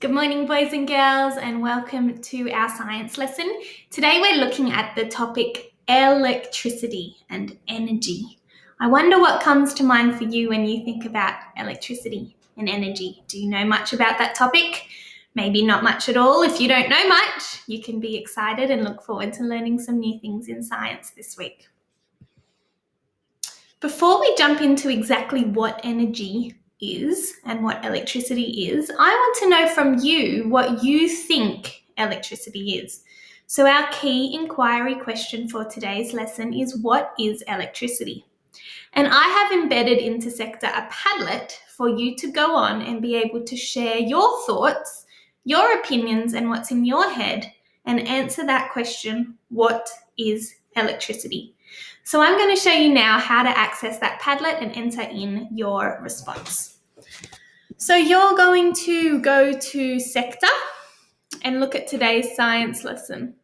Good morning, boys and girls, and welcome to our science lesson. Today we're looking at the topic electricity and energy. I wonder what comes to mind for you when you think about electricity and energy. Do you know much about that topic? Maybe not much at all. If you don't know much, you can be excited and look forward to learning some new things in science this week. Before we jump into exactly what energy is and what electricity is, I want to know from you what you think electricity is. So our key inquiry question for today's lesson is, what is electricity? And I have embedded into Sector a Padlet for you to go on and be able to share your thoughts, your opinions, and what's in your head and answer that question, what is electricity? So I'm going to show you now how to access that Padlet and enter in your response. So you're going to go to Sector and look at today's science lesson.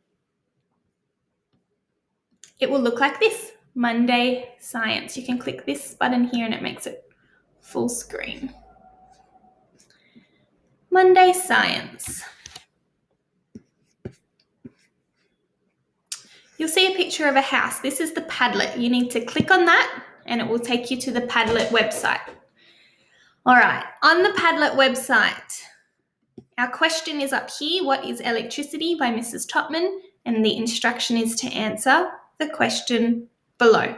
It will look like this, Monday Science. You can click this button here and it makes it full screen. Monday Science. You'll see a picture of a house. This is the Padlet. You need to click on that and it will take you to the Padlet website. All right, on the Padlet website, our question is up here, what is electricity, by Mrs. Topman, and the instruction is to answer the question below.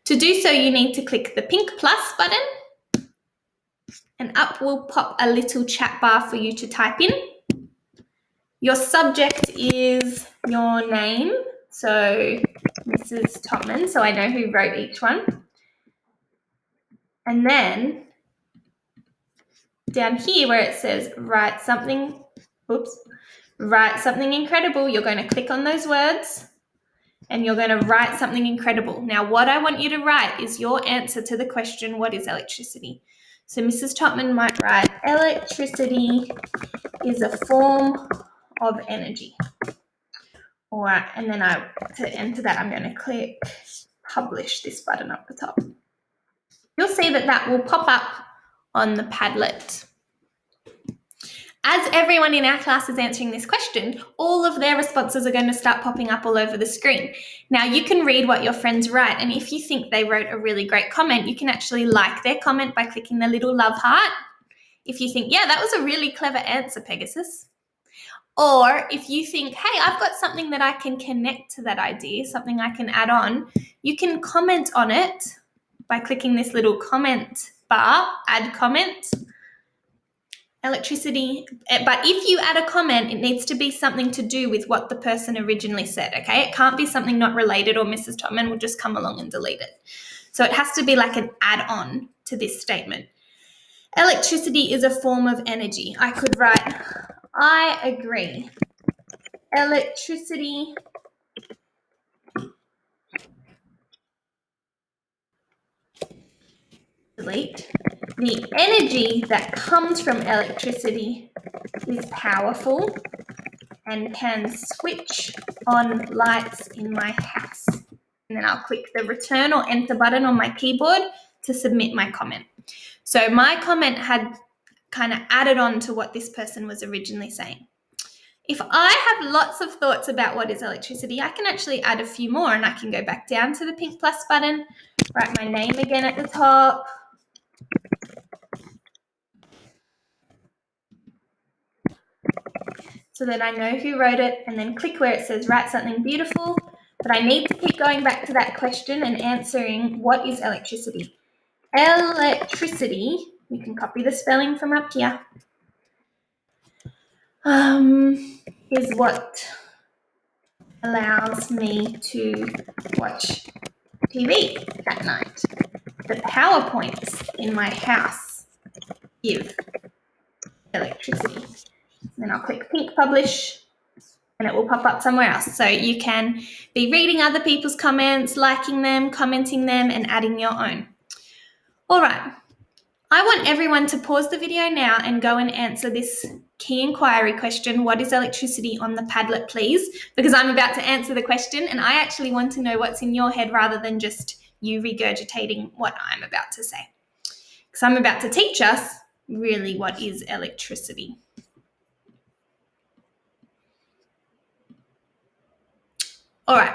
To do so, you need to click the pink plus button and up will pop a little chat bar for you to type in. Your subject is your name, so Mrs. Topman, so I know who wrote each one. And then down here where it says write something incredible, you're going to click on those words and you're going to write something incredible. Now, what I want you to write is your answer to the question, what is electricity? So Mrs. Topman might write, electricity is a form of energy. All right, and then to enter that, I'm going to click publish, this button up the top. You'll see that will pop up on the Padlet. As everyone in our class is answering this question, all of their responses are going to start popping up all over the screen. Now, you can read what your friends write, and if you think they wrote a really great comment, you can actually like their comment by clicking the little love heart. If you think, yeah, that was a really clever answer, Pegasus. Or if you think, hey, I've got something that I can connect to that idea, something I can add on, you can comment on it by clicking this little comment bar, add comment. Electricity, but if you add a comment, it needs to be something to do with what the person originally said, okay? It can't be something not related or Mrs. Topman will just come along and delete it. So it has to be like an add-on to this statement. Electricity is a form of energy. I could write, I agree. Electricity delete. The energy that comes from electricity is powerful and can switch on lights in my house. And then I'll click the return or enter button on my keyboard to submit my comment. So my comment had kind of added on to what this person was originally saying. If I have lots of thoughts about what is electricity, I can actually add a few more and I can go back down to the pink plus button, write my name again at the top, so that I know who wrote it, and then click where it says write something beautiful. But I need to keep going back to that question and answering, what is electricity? Electricity, you can copy the spelling from up here, is what allows me to watch TV at night. The power points in my house give electricity. Then I'll click pink publish and it will pop up somewhere else. So you can be reading other people's comments, liking them, commenting them, and adding your own. All right. I want everyone to pause the video now and go and answer this key inquiry question, what is electricity, on the Padlet, please, because I'm about to answer the question and I actually want to know what's in your head rather than just you regurgitating what I'm about to say. Because I'm about to teach us really what is electricity. All right.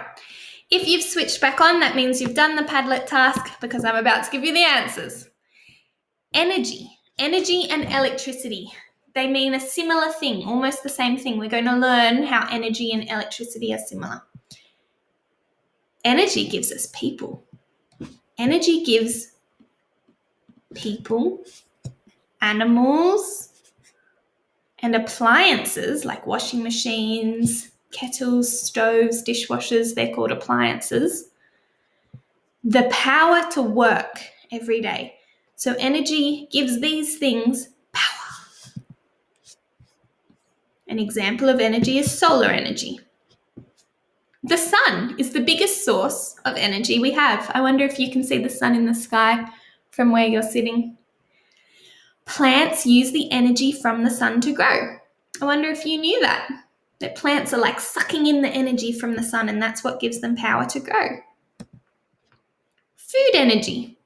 If you've switched back on, that means you've done the Padlet task because I'm about to give you the answers. Energy and electricity. They mean a similar thing, almost the same thing. We're going to learn how energy and electricity are similar. Energy gives us people. Energy gives people, animals, and appliances like washing machines, kettles, stoves, dishwashers, they're called appliances, the power to work every day. So energy gives these things power. An example of energy is solar energy. The sun is the biggest source of energy we have. I wonder if you can see the sun in the sky from where you're sitting. Plants use the energy from the sun to grow. I wonder if you knew that plants are like sucking in the energy from the sun, and that's what gives them power to grow. Food energy.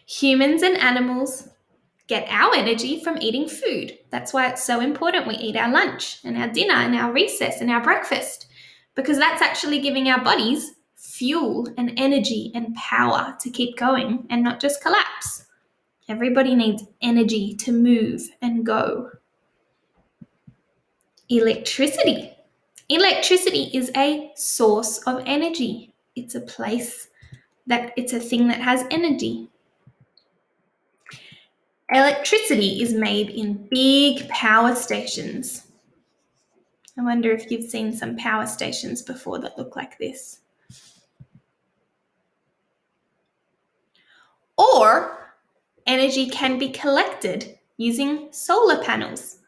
Humans and animals get our energy from eating food. That's why it's so important we eat our lunch and our dinner and our recess and our breakfast, because that's actually giving our bodies fuel and energy and power to keep going and not just collapse. Everybody needs energy to move and go. Electricity. Electricity is a source of energy. It's a thing that has energy. Electricity is made in big power stations. I wonder if you've seen some power stations before that look like this. Or energy can be collected using solar panels.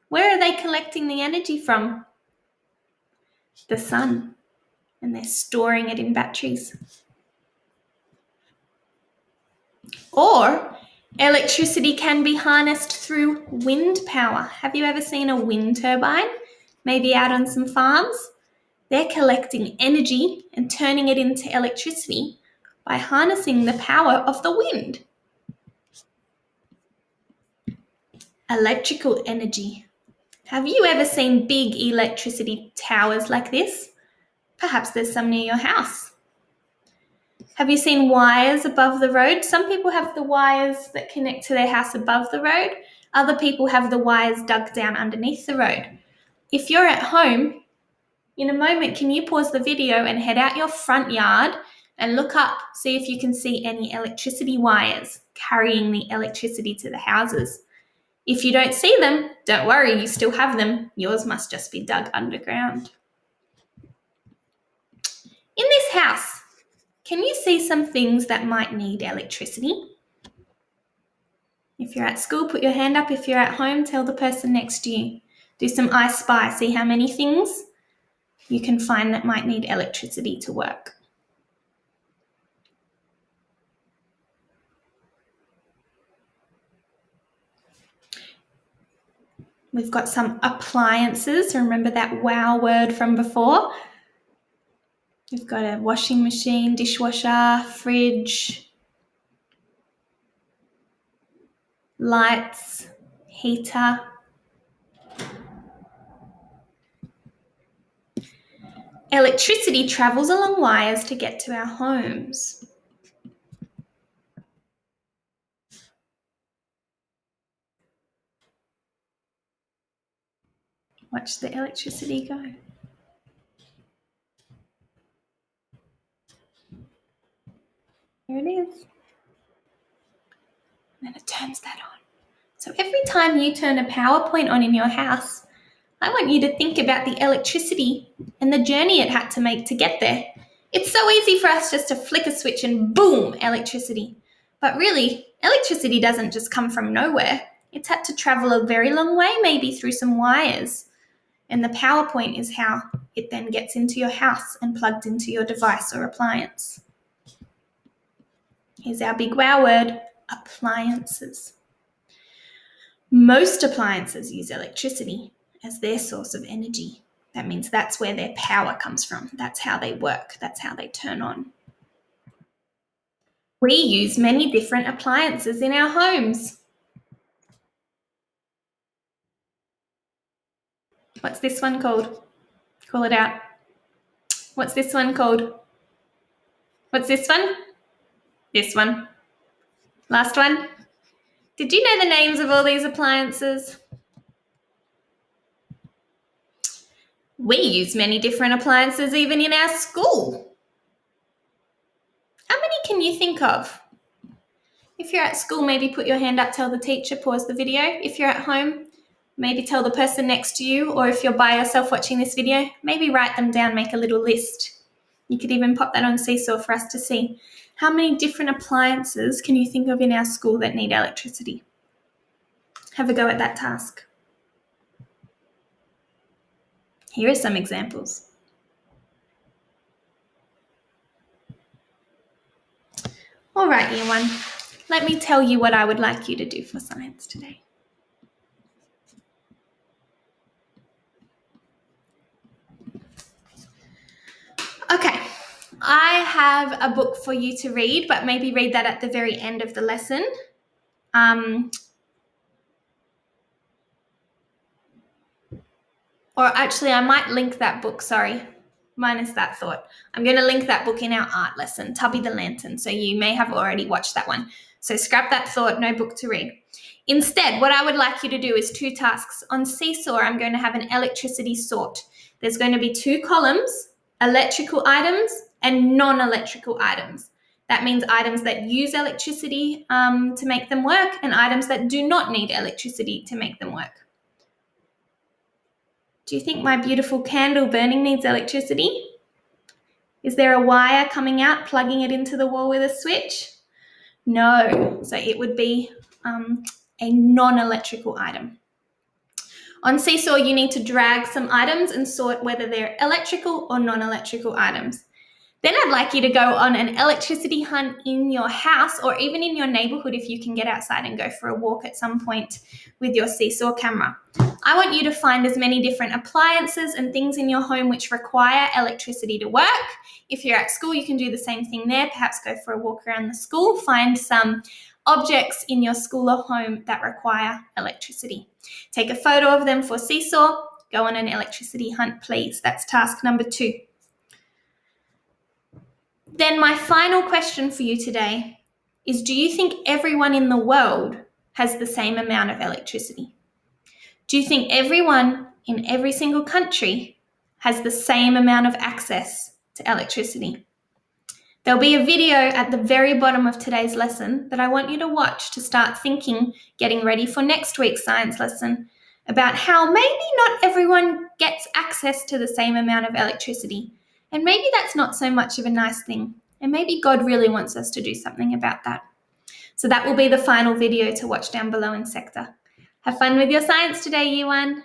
Where are they collecting the energy from? The sun. And they're storing it in batteries. Or electricity can be harnessed through wind power. Have you ever seen a wind turbine? Maybe out on some farms? They're collecting energy and turning it into electricity by harnessing the power of the wind. Electrical energy. Have you ever seen big electricity towers like this? Perhaps there's some near your house. Have you seen wires above the road? Some people have the wires that connect to their house above the road. Other people have the wires dug down underneath the road. If you're at home, in a moment, can you pause the video and head out your front yard and look up, see if you can see any electricity wires carrying the electricity to the houses. If you don't see them, don't worry, you still have them. Yours must just be dug underground. In this house, can you see some things that might need electricity? If you're at school, put your hand up. If you're at home, tell the person next to you. Do some I Spy. See how many things you can find that might need electricity to work. We've got some appliances. Remember that wow word from before? We've got a washing machine, dishwasher, fridge, lights, heater. Electricity travels along wires to get to our homes. Watch the electricity go. Here it is. And then it turns that on. So every time you turn a PowerPoint on in your house, I want you to think about the electricity and the journey it had to make to get there. It's so easy for us just to flick a switch and boom, electricity. But really, electricity doesn't just come from nowhere. It's had to travel a very long way, maybe through some wires. And the PowerPoint is how it then gets into your house and plugged into your device or appliance. Here's our big wow word, appliances. Most appliances use electricity as their source of energy. That means that's where their power comes from. That's how they work. That's how they turn on. We use many different appliances in our homes. What's this one called? Call it out. What's this one called? What's this one? This one. Last one. Did you know the names of all these appliances? We use many different appliances even in our school. How many can you think of? If you're at school, maybe put your hand up, tell the teacher, pause the video. If you're at home, maybe tell the person next to you, or if you're by yourself watching this video, maybe write them down, make a little list. You could even pop that on Seesaw for us to see. How many different appliances can you think of in our school that need electricity? Have a go at that task. Here are some examples. All right, Year 1, let me tell you what I would like you to do for science today. Okay, I have a book for you to read, but maybe read that at the very end of the lesson. Or actually, I might link that book, sorry, minus that thought. I'm going to link that book in our art lesson, Tubby the Lantern, so you may have already watched that one. So scrap that thought, no book to read. Instead, what I would like you to do is 2 tasks. On Seesaw, I'm going to have an electricity sort. There's going to be 2 columns, electrical items and non-electrical items. That means items that use electricity to make them work and items that do not need electricity to make them work. Do you think my beautiful candle burning needs electricity? Is there a wire coming out, plugging it into the wall with a switch? No, so it would be a non-electrical item. On Seesaw, you need to drag some items and sort whether they're electrical or non-electrical items. Then I'd like you to go on an electricity hunt in your house or even in your neighborhood if you can get outside and go for a walk at some point with your Seesaw camera. I want you to find as many different appliances and things in your home which require electricity to work. If you're at school, you can do the same thing there. Perhaps go for a walk around the school, find some objects in your school or home that require electricity. Take a photo of them for Seesaw. Go on an electricity hunt, please. That's task number 2. Then my final question for you today is, do you think everyone in the world has the same amount of electricity? Do you think everyone in every single country has the same amount of access to electricity? There'll be a video at the very bottom of today's lesson that I want you to watch to start thinking, getting ready for next week's science lesson, about how maybe not everyone gets access to the same amount of electricity. And maybe that's not so much of a nice thing. And maybe God really wants us to do something about that. So that will be the final video to watch down below in Sector. Have fun with your science today, Year 1.